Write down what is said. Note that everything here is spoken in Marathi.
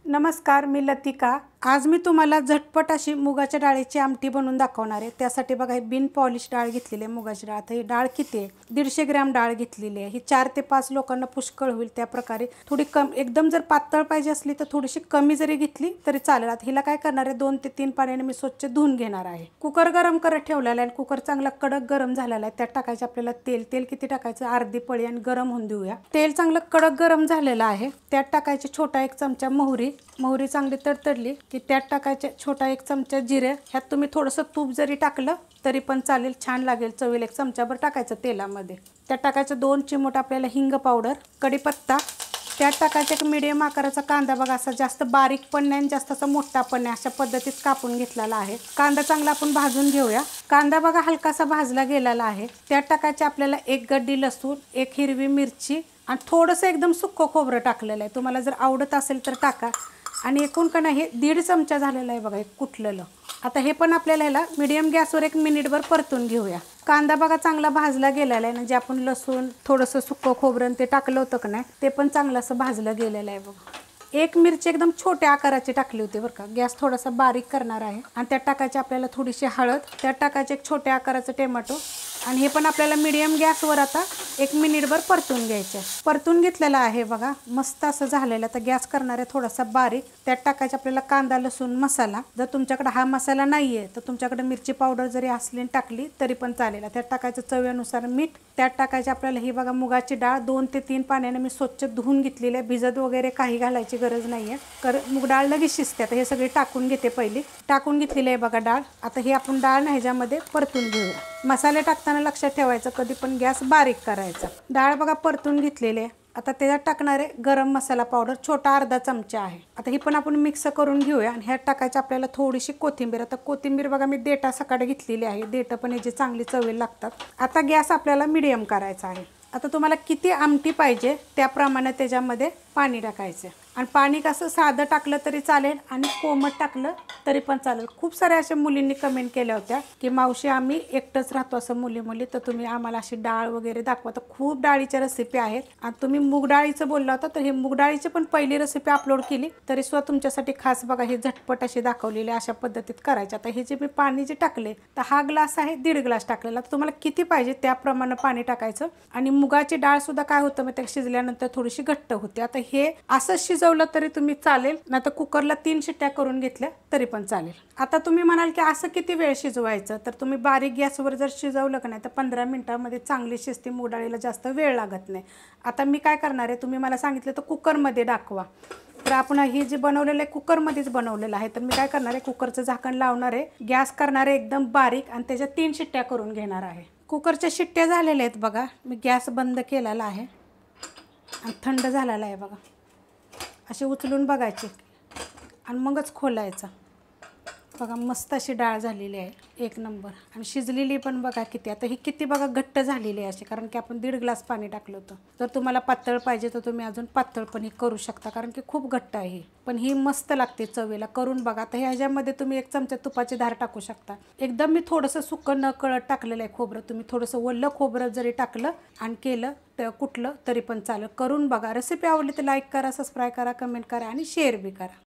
नमस्कार, मी लतिका। आज मी तुम्हाला झटपट अशी मुगाच्या डाळीची आमटी बनवून दाखवणार आहे। त्यासाठी बघा ही बिन पॉलिश डाळ घेतलेली आहे, मुगाची डाळ। तर ही डाळ किती आहे? 150 ग्रॅम डाळ घेतलेली आहे। ही 4 ते 5 लोकांना पुष्कळ होईल त्या प्रकारे। थोडी कम एकदम जर पातळ पाहिजे असली तर थोडीशी कमी जरी घेतली तरी चालेल। आता हिला काय करणार आहे, 2 ते 3 पाण्याने मी स्वच्छ धुवून घेणार आहे। कुकर गरम करत ठेवलेला आहे। कुकर चांगला कडक गरम झालेला आहे। त्यात टाकायचं आपल्याला तेल। तेल किती टाकायचं? अर्धी पळी, आणि गरम होऊन देऊया। तेल चांगलं कडक गरम झालेलं आहे। त्यात टाकायचे छोटा 1 चमचा मोहरी। मोहरी चांगली तडतडली की त्यात टाकायचे छोटा 1 चमचा जिरे। ह्यात तुम्ही थोडंसं तूप जरी टाकलं तरी पण चालेल, छान लागेल चवीला। 1 चमचाभर टाकायचं तेलामध्ये। त्यात टाकायचं 2 चिमूट आपल्याला हिंग पावडर, कढीपत्ता। त्यात टाकायचं एक मीडियम आकाराचा कांदा। बघा असा जास्त बारीक पण नाही, जास्त असा मोठा पण नाही, अशा पद्धतीत कापून घेतलेला आहे। कांदा चांगला आपण भाजून घेऊया। कांदा बघा हलकासा भाजला गेलेला आहे। त्यात टाकायचे आपल्याला 1 गड्डी लसूण, 1 हिरवी मिरची, आणि थोडंसं एकदम सुक्कं खोबरं टाकलेलं आहे। तुम्हाला जर आवडत असेल तर टाका। आणि एकूण का नाही 1.5 चमचा झालेला आहे बघा हे कुटलेलं। आता हे पण आपल्याला ह्याला मीडियम गॅसवर 1 मिनिटभर परतून घेऊया। कांदा बघा चांगला भाजला गेलेला आहे, म्हणजे आपण लसूण, थोडंसं सुक्कं खोबरं ते टाकलं होतं का नाही, ते पण चांगलं असं भाजलं गेलेलं आहे बघा। 1 मिरची एकदम छोट्या आकाराची टाकली होती बरं का। गॅस थोडासा बारीक करणार आहे। आणि त्यात टाकायची आपल्याला थोडीशी हळद। त्यात टाकायचे 1 छोट्या आकाराचं टोमॅटो, आणि हे पण आपल्याला मीडियम गॅसवर आता 1 मिनिटभर परतून घ्यायचं। परतून घेतलेला आहे बघा, मस्त असं झालेलं। तर गॅस करणार आहे थोडासा बारीक। त्यात टाकायचं आपल्याला कांदा लसूण मसाला। जर तुमच्याकडे हा मसाला नाही आहे तर तुमच्याकडे मिरची पावडर जरी असली टाकली तरी पण चालेल। त्यात टाकायचं चवीनुसार मीठ। त्यात टाकायचं आपल्याला ही बघा मुगाची डाळ 2 ते 3 पाण्याने मी स्वच्छ धुवून घेतलेली आहे। भिजत वगैरे काही घालायची गरज नाही आहे, मुग डाळ लगेच शिजते। आता हे सगळे टाकून घेते पहिली। टाकून घेतलेली आहे बघा डाळ। आता हे आपण डाळ ह्याच्यामध्ये परतून घेऊया। मसाले टाकताना लक्षात ठेवायचं कधी पण गॅस बारीक करायचा। डाळ बघा परतून घेतलेली आहे। आता त्याच्यात टाकणार आहे गरम मसाला पावडर, छोटा अर्धा चमचा आहे। आता ही पण आपण मिक्स करून घेऊया। आणि ह्यात टाकायचं आपल्याला थोडीशी कोथिंबीर। आता कोथिंबीर बघा मी देठा सकाळी घेतलेली आहे। देठ पण याची चांगली चवीला लागतात। आता गॅस आपल्याला मीडियम करायचा आहे। आता तुम्हाला किती आमटी पाहिजे त्याप्रमाणे त्याच्यामध्ये पाणी टाकायचं। आणि पाणी कसं साधं टाकलं तरी चालेल आणि कोमट टाकलं तरी पण चालेल। खूप साऱ्या अशा मुलींनी कमेंट केल्या होत्या की मावशी आम्ही एकटंच राहतो असं मुली तर तुम्ही आम्हाला अशी डाळ वगैरे दाखवा। तर खूप डाळीच्या रेसिपी आहेत। आणि तुम्ही मूग डाळीचं बोलला होता, तर हे मूग डाळीची पण पहिली रेसिपी अपलोड केली तरी सुद्धा तुमच्यासाठी खास बघा हे झटपट अशी दाखवलेली अशा पद्धतीत करायचे। आता हे जे मी पाणी जे टाकले तर हा ग्लास आहे 1.5 ग्लास टाकलेला। तर तुम्हाला किती पाहिजे त्याप्रमाणे पाणी टाकायचं। आणि मुगाची डाळ सुद्धा काय होतं मग त्या शिजल्यानंतर थोडीशी घट्ट होते। आता हे असं शिजवलं तरी तुम्ही चालेल, नाही तर कुकरला 3 शिट्ट्या करून घेतल्या तरी पण चालेल। आता तुम्ही म्हणाल की असं किती वेळ शिजवायचं, तर तुम्ही बारीक गॅसवर जर शिजवलं का नाही तर 15 मिनिटांमध्ये चांगली शिजते। मूग डाळीला जास्त वेळ लागत नाही। आता मी काय करणार आहे, तुम्ही मला सांगितलं तर कुकरमध्ये दाखवा, तर आपण हे जे बनवलेलं आहे कुकरमध्येच बनवलेलं आहे। तर मी काय करणार आहे, कुकरचं झाकण लावणार आहे, गॅस करणार आहे एकदम बारीक, आणि त्याच्या 3 शिट्ट्या करून घेणार आहे। कुकरच्या शिट्ट्या झालेल्या आहेत बघा। मी गॅस बंद केलेला आहे आणि थंड झालेला आहे बघा। असे उचलून बघायचे आणि मगच खोलायचं। बघा मस्त अशी डाळ झालेली आहे, 1 नंबर। आणि शिजलेली पण बघा किती। आता ही किती बघा घट्ट झालेली आहे अशी, कारण की आपण 1.5 ग्लास पाणी टाकलं होतं। जर तुम्हाला पातळ पाहिजे तर तुम्ही अजून पातळ पण ही करू शकता, कारण की खूप घट्ट आहे। पण ही मस्त लागते चवीला, करून बघा। आता ह्याच्यामध्ये तुम्ही 1 चमचा तुपाची धार टाकू शकता। एकदम मी थोडंसं सुकं न कळत टाकलेलं आहे खोबरं। तुम्ही थोडंसं ओलं खोबरं जरी टाकलं आणि केलं तर कुठलं तरी पण चालेल, करून बघा। रेसिपी आवडली तर लाईक करा, सबस्क्राईब करा, कमेंट करा आणि शेअर बी करा।